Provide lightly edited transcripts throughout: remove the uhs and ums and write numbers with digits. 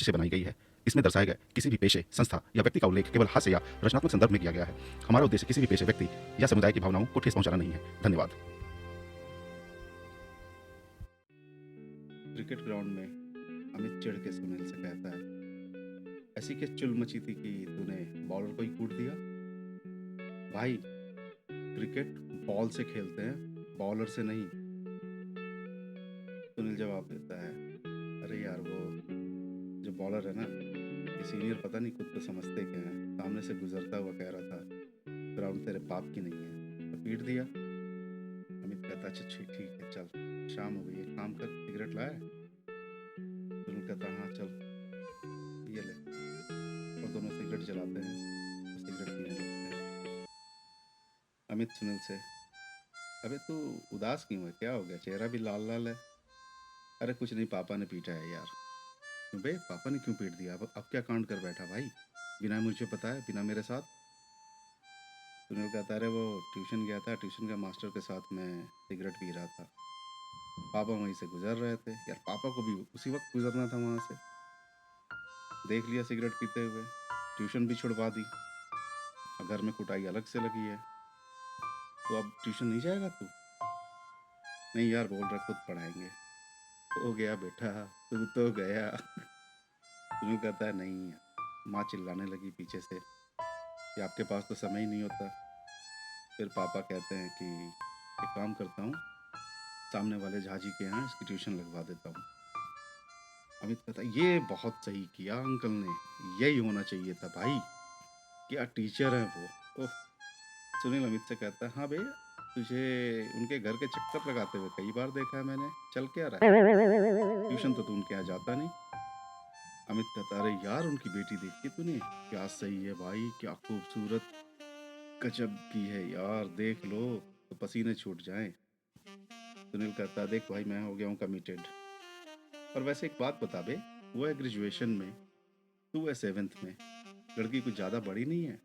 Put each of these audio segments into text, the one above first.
से बनाई गई है। इसमें दर्शाए गए किसी भी पेशे, संस्था या व्यक्ति का उल्लेख केवल हास्य या रचनात्मक संदर्भ में किया गया है। हमारा उद्देश्य किसी भी पेशे, व्यक्ति या समुदाय की भावनाओं को ठेस पहुंचाना नहीं है। धन्यवाद। क्रिकेट ग्राउंड में अमित चिढ़ के सुनील से कहता है, ऐसी क्या चुल मची थी कि तूने बॉलर को ही कूट दिया? भाई, क्रिकेट बॉल से खेलते हैं, बॉलर से नहीं। सुनील जवाब देता है, अरे यार, वो जो बॉलर है ना, ये सीनियर पता नहीं खुद को समझते क्या है, सामने से गुजरता हुआ कह रहा था ग्राउंड तेरे बाप की नहीं है, तो पीट दिया। अमित कहता, अच्छा ठीक है, चल शाम हो गई, एक काम कर, सिगरेट लाया? सुनील कहता, हाँ चल ये ले। और दोनों सिगरेट जलाते हैं और सिगरेट पीने लगते हैं। अमित सुनील से, अबे तू उदास क्यों है, क्या हो गया, चेहरा भी लाल लाल है? अरे कुछ नहीं, पापा ने पीटा है यार। क्यों बे, पापा ने क्यों पीट दिया? अब क्या कांड कर बैठा भाई, बिना मुझे पता है, बिना मेरे साथ? सुनील कहता, अरे वो ट्यूशन गया था, ट्यूशन के मास्टर के साथ मैं सिगरेट पी रहा था, पापा वहीं से गुजर रहे थे। यार पापा को भी उसी वक्त गुजरना था वहाँ से, देख लिया सिगरेट पीते हुए, ट्यूशन भी छुड़वा दी, और घर में कुटाई अलग से लगी है। तो अब ट्यूशन नहीं जाएगा तू? नहीं यार, बोल रहे खुद पढ़ाएंगे। हो गया बेटा, तू तो गया। सुनील कहता है, नहीं यार। माँ चिल्लाने लगी पीछे से कि आपके पास तो समय ही नहीं होता। फिर पापा कहते हैं कि एक काम करता हूँ, सामने वाले झाजी के यहाँ इसकी ट्यूशन लगवा देता हूँ। अमित कहता, ये बहुत सही किया अंकल ने, यही होना चाहिए था भाई, क्या टीचर है वो। ओह। सुनील अमित से कहता है, हाँ भैया, तुझे उनके घर के चक्कर लगाते हुए कई बार देखा है मैंने, चल क्या रहा है, ट्यूशन तो तू उनके यहाँ जाता नहीं। अमित कहता, अरे यार, उनकी बेटी देखी तूने, क्या सही है भाई, क्या खूबसूरत, गजब की है यार, देख लो तो पसीने छूट जाएं। सुनील कहता, देख भाई, मैं हो गया हूँ कमिटेड। और वैसे एक बात बता बे, वो है ग्रेजुएशन में, तू है 7th में, लड़की कुछ ज़्यादा बड़ी नहीं है?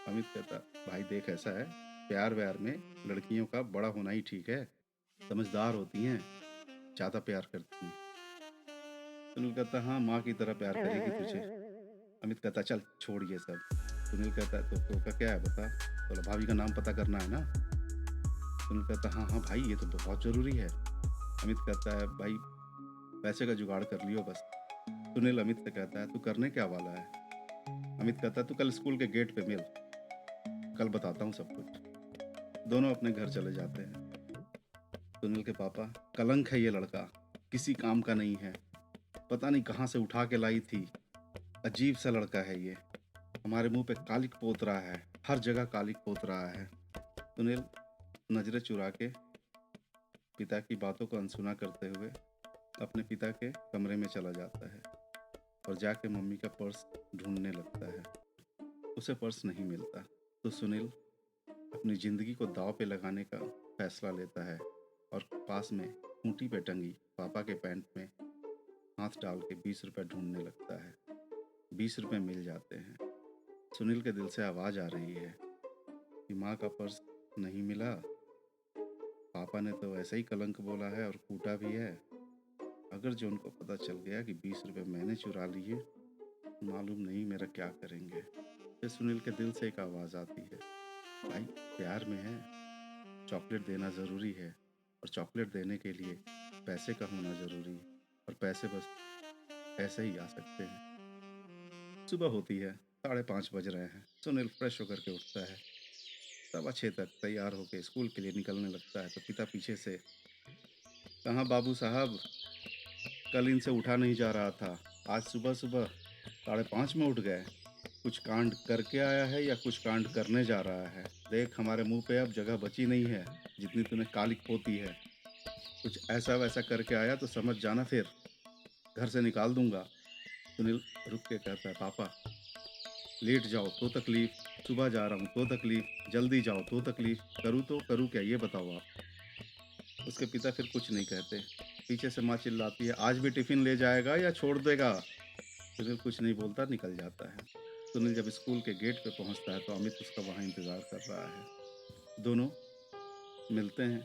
अमित कहता, भाई देख, ऐसा है, प्यार व्यार में लड़कियों का बड़ा होना ही ठीक है, समझदार होती हैं, ज़्यादा प्यार करती हैं। सुनील कहता, हाँ, माँ की तरह प्यार करेगी तुझे। अमित कहता, चल छोड़ ये सब। सुनील कहता, तो का क्या है बता, बोला भाभी का नाम पता करना है ना? सुनील कहता, हाँ हाँ भाई, ये तो बहुत ज़रूरी है। अमित कहता है, भाई पैसे का जुगाड़ कर लियो बस। सुनील अमित से कहता है, तू करने क्या वाला है? अमित कहता है, तू कल स्कूल के गेट पे मिल, कल बताता हूँ सब कुछ। दोनों अपने घर चले जाते हैं। सुनील के पापा, कलंक है ये लड़का, किसी काम का नहीं है, पता नहीं कहाँ से उठा के लाई थी, अजीब सा लड़का है ये, हमारे मुंह पे कालिक पोत रहा है, हर जगह कालिक पोत रहा है। सुनील नजरें चुरा के पिता की बातों को अनसुना करते हुए अपने पिता के कमरे में चला जाता है और जाके मम्मी का पर्स ढूंढने लगता है। उसे पर्स नहीं मिलता तो सुनील अपनी जिंदगी को दांव पे लगाने का फैसला लेता है और पास में खूंटी पे टंगी पापा के पैंट में हाथ डाल के 20 रुपए ढूंढने लगता है। 20 रुपए मिल जाते हैं। सुनील के दिल से आवाज़ आ रही है कि माँ का पर्स नहीं मिला, पापा ने तो ऐसे ही कलंक बोला है और कूटा भी है, अगर जो उनको पता चल गया कि 20 रुपए मैंने चुरा लिए, मालूम नहीं मेरा क्या करेंगे। फिर सुनील के दिल से एक आवाज़ आती है, भाई प्यार में है, चॉकलेट देना ज़रूरी है, और चॉकलेट देने के लिए पैसे का होना ज़रूरी है, और पैसे बस ऐसे ही आ सकते हैं। सुबह होती है, 5:30 बज रहे हैं। सुनील फ्रेश होकर के उठता है, 6:15 तक तैयार होकर स्कूल के लिए निकलने लगता है तो पिता पीछे से, कहाँ बाबू साहब, कल इनसे उठा नहीं जा रहा था, आज सुबह सुबह 5:30 में उठ गए, कुछ कांड करके आया है या कुछ कांड करने जा रहा है? देख, हमारे मुंह पे अब जगह बची नहीं है, जितनी तूने कालिक पोती है, कुछ ऐसा वैसा करके आया तो समझ जाना, फिर घर से निकाल दूंगा। सुनील रुक के कहता है, पापा लेट जाओ तो तकलीफ, सुबह जा रहा हूँ तो तकलीफ, जल्दी जाओ तो तकलीफ, करूँ तो करूँ क्या, ये बताओ आप। उसके पिता फिर कुछ नहीं कहते। पीछे से माँ चिल्लाती है, आज भी टिफिन ले जाएगा या छोड़ देगा? सुनील कुछ नहीं बोलता, निकल जाता है। सुनील जब स्कूल के गेट पे पहुंचता है तो अमित उसका वहाँ इंतज़ार कर रहा है। दोनों मिलते हैं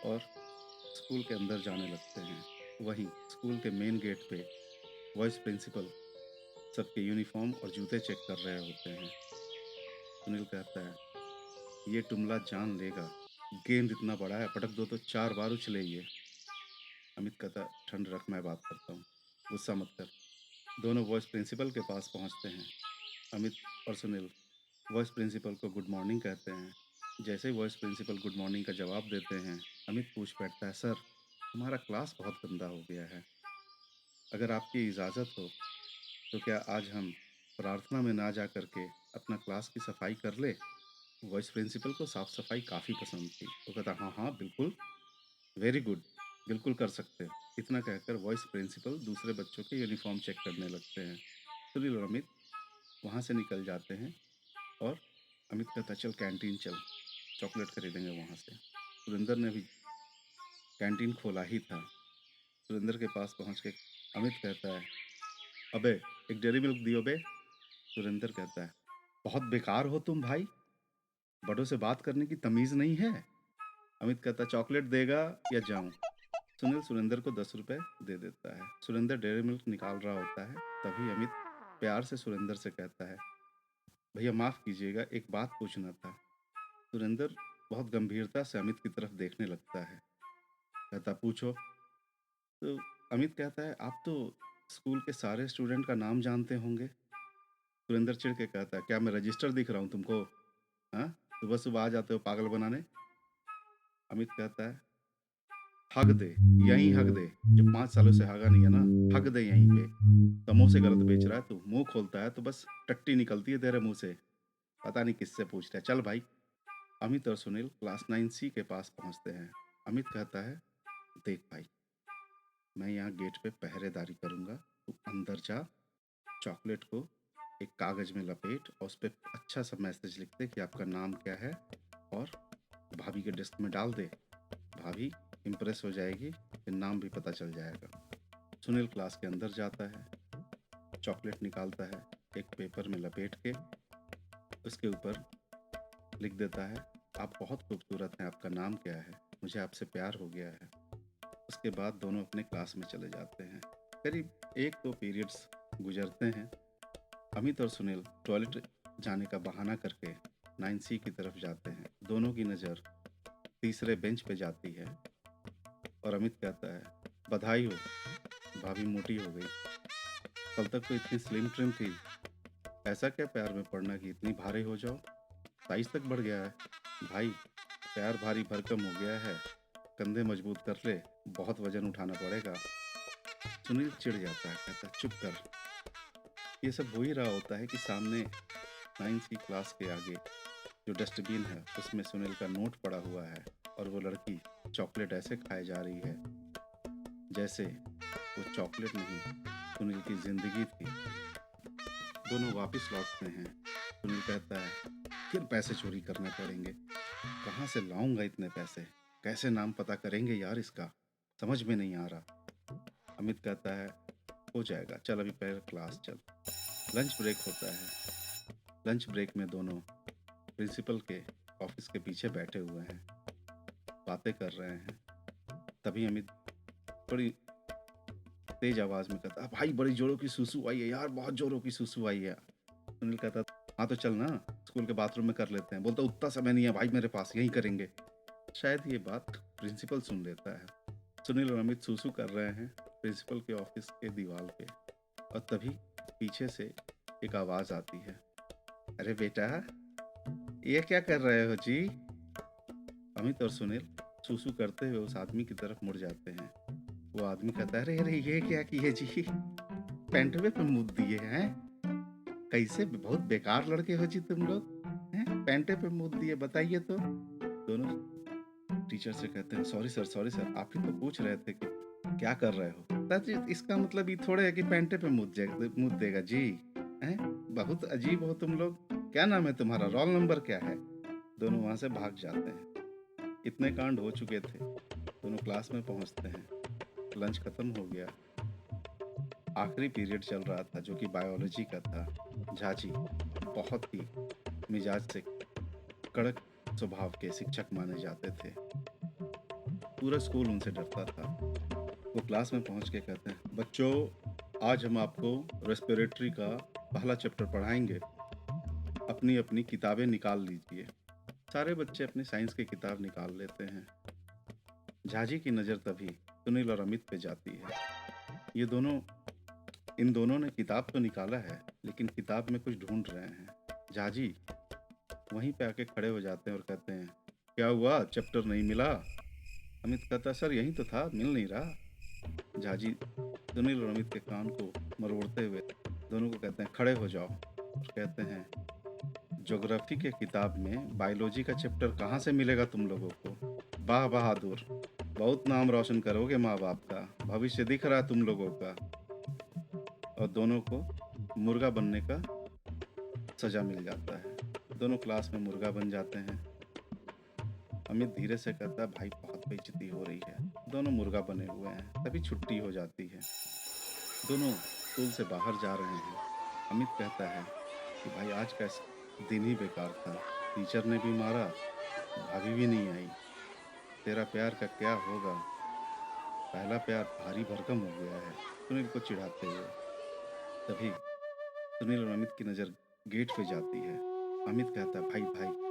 और स्कूल के अंदर जाने लगते हैं। वहीं स्कूल के मेन गेट पे वाइस प्रिंसिपल सबके यूनिफॉर्म और जूते चेक कर रहे होते हैं। सुनील कहता है, ये टुमला जान लेगा, गेंद इतना बड़ा है, पटक दो तो 4 बार उछले ये। अमित कहता है, ठंड रख, मैं बात करता हूँ, गुस्सा मत कर। दोनों वॉइस प्रिंसिपल के पास पहुँचते हैं। अमित और सुनील वॉइस प्रिंसिपल को गुड मॉर्निंग कहते हैं। जैसे ही वॉइस प्रिंसिपल गुड मॉर्निंग का जवाब देते हैं, अमित पूछ बैठता है, सर हमारा क्लास बहुत गंदा हो गया है, अगर आपकी इजाज़त हो तो क्या आज हम प्रार्थना में ना जा करके अपना क्लास की सफाई कर ले। वॉइस प्रिंसिपल को साफ सफाई काफ़ी पसंद थी। वो कहता, हाँ हाँ बिल्कुल, वेरी गुड, बिल्कुल कर सकते हैं। इतना कहकर वॉइस प्रिंसिपल दूसरे बच्चों के यूनिफॉर्म चेक करने लगते हैं। सुनील और अमित वहाँ से निकल जाते हैं और अमित कहता, चल कैंटीन चल, चॉकलेट खरीदेंगे वहाँ से। सुरेंद्र ने भी कैंटीन खोला ही था। सुरेंद्र के पास पहुँच के अमित कहता है, अबे एक डेयरी मिल्क दियो बे। सुरेंद्र कहता है, बहुत बेकार हो तुम भाई, बड़ों से बात करने की तमीज़ नहीं है। अमित कहता, चॉकलेट देगा या जाऊं। सुनील सुरेंद्र को 10 रुपए दे देता है। सुरेंद्र डेयरी मिल्क निकाल रहा होता है, तभी अमित प्यार से सुरेंद्र से कहता है, भैया माफ़ कीजिएगा, एक बात पूछना था। सुरेंद्र बहुत गंभीरता से अमित की तरफ देखने लगता है। कहता, पूछो। तो अमित कहता है, आप तो स्कूल के सारे स्टूडेंट का नाम जानते होंगे। सुरेंद्र चिढ़ के कहता है, क्या मैं रजिस्टर दिख रहा हूँ तुमको? हाँ, सुबह सुबह आ जाते हो पागल बनाने। अमित कहता है, हग दे, यहीं हग दे, जब 5 सालों से हगा नहीं है ना, हग दे यहीं पे। समोसे गलत बेच रहा है तू, मुंह खोलता है तो बस टट्टी निकलती है तेरे मुंह से, पता नहीं किससे पूछ रहा है, चल भाई। अमित और सुनील क्लास 9C के पास पहुंचते हैं। अमित कहता है, देख भाई, मैं यहाँ गेट पे पहरेदारी करूंगा, तू अंदर जा, चॉकलेट को एक कागज में लपेट और उस पर अच्छा सा मैसेज लिख दे कि आपका नाम क्या है और भाभी के डेस्क में डाल दे। भाभी इम्प्रेस हो जाएगी, फिर नाम भी पता चल जाएगा। सुनील क्लास के अंदर जाता है, चॉकलेट निकालता है, एक पेपर में लपेट के उसके ऊपर लिख देता है, आप बहुत खूबसूरत हैं, आपका नाम क्या है, मुझे आपसे प्यार हो गया है। उसके बाद दोनों अपने क्लास में चले जाते हैं। करीब 1-2 पीरियड्स गुजरते हैं। अमित और सुनील टॉयलेट जाने का बहाना करके 9C की तरफ जाते हैं। दोनों की नज़र तीसरे बेंच पे जाती है और अमित कहता है, बधाई हो, भाभी मोटी हो गई, कल तक तो इतनी स्लिम ट्रिम थी, ऐसा क्या प्यार में पड़ना कि इतनी भारी हो जाओ, साइज तक बढ़ गया है। भाई प्यार भारी भरकम हो गया है, कंधे मजबूत कर ले, बहुत वजन उठाना पड़ेगा। सुनील चिढ़ जाता है, कहता है, चुप कर। ये सब हो ही रहा होता है कि सामने 9C क्लास के आगे जो डस्टबिन है उसमें सुनील का नोट पड़ा हुआ है और वो लड़की चॉकलेट ऐसे खाए जा रही है जैसे वो चॉकलेट नहीं, सुनील की जिंदगी थी। दोनों वापस लौटते हैं। सुनील कहता है, फिर पैसे चोरी करने पड़ेंगे, कहाँ से लाऊंगा इतने पैसे, कैसे नाम पता करेंगे यार इसका, समझ में नहीं आ रहा। अमित कहता है, हो जाएगा, चल अभी पहले क्लास चल। लंच ब्रेक होता है। लंच ब्रेक में दोनों प्रिंसिपल के ऑफिस के पीछे बैठे हुए हैं, बातें कर रहे हैं। तभी अमित बड़ी तेज आवाज में कहता, भाई बड़ी जोरों की सुसु आई है यार, बहुत जोरों की सुसु आई है। सुनील कहता, हाँ तो चल ना, स्कूल के बाथरूम में कर लेते हैं। बोलता, उतना समय नहीं है भाई मेरे पास, यहीं करेंगे। शायद ये बात प्रिंसिपल सुन लेता है। सुनील और अमित सुसु कर रहे हैं प्रिंसिपल के ऑफिस के दीवार पे और तभी पीछे से एक आवाज आती है, अरे बेटा ये क्या कर रहे हो जी। अमित और सुनील सुसु करते हुए उस आदमी की तरफ मुड़ जाते हैं। वो आदमी कहता है, अरे अरे ये क्या किए जी, पैंट पे मुद दिए हैं, कैसे बहुत बेकार लड़के हो जी तुम लोग हैं, पैंटे पे मुद दिए, बताइए तो। दोनों टीचर से कहते हैं, सॉरी सर, आप ही तो पूछ रहे थे कि क्या कर रहे हो। जी इसका मतलब ये थोड़े है कि पैंटे पे मुद देगा जी, हैं, बहुत अजीब हो तुम लोग, क्या नाम है तुम्हारा, रोल नंबर क्या है। दोनों वहां से भाग जाते हैं। इतने कांड हो चुके थे। दोनों क्लास में पहुंचते हैं। लंच खत्म हो गया। आखिरी पीरियड चल रहा था जो कि बायोलॉजी का था। झाजी बहुत ही मिजाज से कड़क स्वभाव के शिक्षक माने जाते थे। पूरा स्कूल उनसे डरता था। वो क्लास में पहुंच के कहते हैं, बच्चों आज हम आपको रेस्पिरेटरी का पहला चैप्टर पढ़ाएंगे। अपनी अपनी किताबें निकाल लीजिए। सारे बच्चे अपनी साइंस की किताब निकाल लेते हैं। झाजी की नज़र तभी सुनील और अमित पे जाती है। ये दोनों इन दोनों ने किताब तो निकाला है, लेकिन किताब में कुछ ढूंढ रहे हैं। झाजी वहीं पे आके खड़े हो जाते हैं और कहते हैं, क्या हुआ, चैप्टर नहीं मिला? अमित कहता है, सर यहीं तो था, मिल नहीं रहा। झाजी सुनील और अमित के कान को मरोड़ते हुए दोनों को कहते हैं, खड़े हो जाओ। और कहते हैं, ज्योग्राफी के किताब में बायोलॉजी का चैप्टर कहाँ से मिलेगा तुम लोगों को? वाह बहादुर, बहुत नाम रोशन करोगे माँ बाप का, भविष्य दिख रहा है तुम लोगों का। और दोनों को मुर्गा बनने का सजा मिल जाता है। दोनों क्लास में मुर्गा बन जाते हैं। अमित धीरे से कहता है, भाई बहुत बेइज्जती हो रही है। दोनों मुर्गा बने हुए हैं। तभी छुट्टी हो जाती है। दोनों स्कूल से बाहर जा रहे हैं। अमित कहता है कि भाई आज का दिन ही बेकार था। टीचर ने भी मारा, भाभी भी नहीं आई। तेरा प्यार का क्या होगा? पहला प्यार भारी भरकम हो गया है। सुनील को चिढ़ाते हुए। तभी सुनील और अमित की नज़र गेट पे जाती है। अमित कहता है, भाई भाई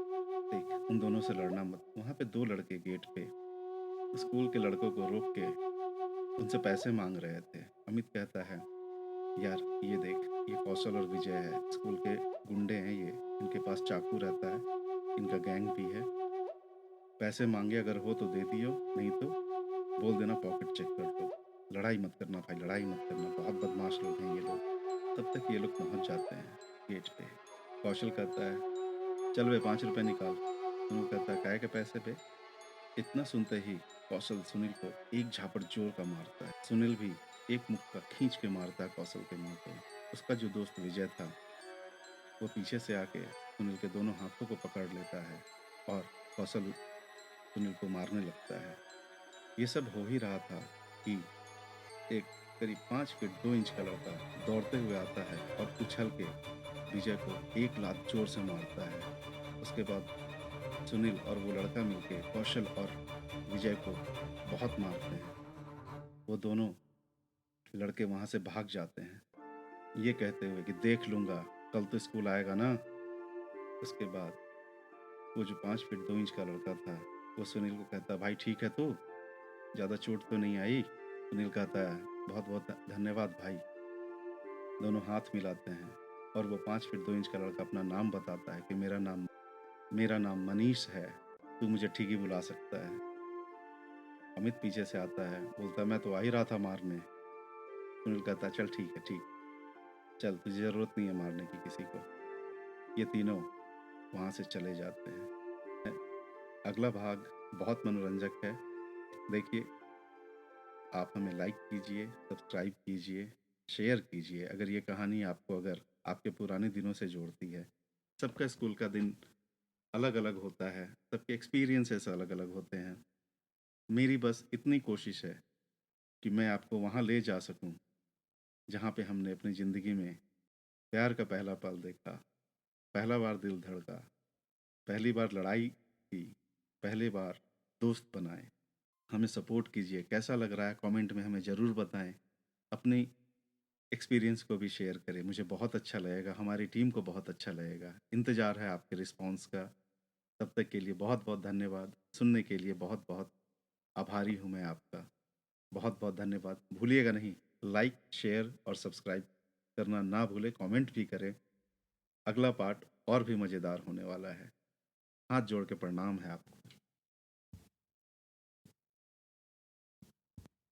देख, उन दोनों से लड़ना मत। वहाँ पे दो लड़के गेट पे स्कूल के लड़कों को रोक के उनसे पैसे मांग रहे थे। अमित कहता है, यार ये देख, ये कौशल और विजय है, स्कूल के गुंडे हैं ये। इनके पास चाकू रहता है, इनका गैंग भी है। पैसे मांगे अगर हो तो दे दियो, नहीं तो बोल देना पॉकेट चेक कर दो। लड़ाई मत करना भाई, लड़ाई मत करना, बहुत बदमाश लोग हैं ये लोग। तब तक ये लोग पहुंच जाते हैं गेट पे। कौशल कहता है, चल वे 5 रुपए निकाल। सुनील कहता है, काय के पैसे पे? इतना सुनते ही कौशल सुनील को एक झापड़ जोर का मारता है। सुनील भी एक मुक्का खींच के मारता है कौशल के मुंह पे। उसका जो दोस्त विजय था वो पीछे से आके सुनील के दोनों हाथों को पकड़ लेता है और कौशल सुनील को मारने लगता है। ये सब हो ही रहा था कि एक करीब 5 फीट 2 इंच का लड़का दौड़ते हुए आता है और उछल के विजय को एक लात जोर से मारता है। उसके बाद सुनील और वो लड़का मिलके कौशल और विजय को बहुत मारते हैं। वो दोनों लड़के वहाँ से भाग जाते हैं, ये कहते हुए कि देख लूँगा, कल तो स्कूल आएगा ना। उसके बाद वो जो 5 फीट 2 इंच का लड़का था वो सुनील को कहता, भाई ठीक है तू, ज़्यादा चोट तो नहीं आई? सुनील कहता है, बहुत बहुत धन्यवाद भाई। दोनों हाथ मिलाते हैं और वो 5 फीट 2 इंच का लड़का अपना नाम बताता है कि मेरा नाम मनीष है, तू मुझे ठीक ही बुला सकता है। अमित पीछे से आता है, बोलता है, मैं तो आ ही रहा था मारने। सुनील कहता है, चल ठीक है, ठीक, चल, तुझे ज़रूरत नहीं है मारने की किसी को। ये तीनों वहाँ से चले जाते हैं। अगला भाग बहुत मनोरंजक है। देखिए, आप हमें लाइक कीजिए, सब्सक्राइब कीजिए, शेयर कीजिए अगर ये कहानी आपको अगर आपके पुराने दिनों से जोड़ती है। सबका स्कूल का दिन अलग अलग होता है, सबके एक्सपीरियंसेस अलग अलग होते हैं। मेरी बस इतनी कोशिश है कि मैं आपको वहाँ ले जा सकूँ जहाँ पे हमने अपनी ज़िंदगी में प्यार का पहला पल देखा, पहला बार दिल धड़का, पहली बार लड़ाई की, पहली बार दोस्त बनाए। हमें सपोर्ट कीजिए, कैसा लग रहा है कमेंट में हमें ज़रूर बताएं। अपनी एक्सपीरियंस को भी शेयर करें, मुझे बहुत अच्छा लगेगा, हमारी टीम को बहुत अच्छा लगेगा। इंतज़ार है आपके रिस्पांस का। तब तक के लिए बहुत बहुत धन्यवाद। सुनने के लिए बहुत बहुत आभारी हूँ मैं आपका। बहुत बहुत धन्यवाद। भूलिएगा नहीं, लाइक शेयर और सब्सक्राइब करना ना भूलें, कमेंट भी करें। अगला पार्ट और भी मज़ेदार होने वाला है। हाथ जोड़ के प्रणाम है आपको।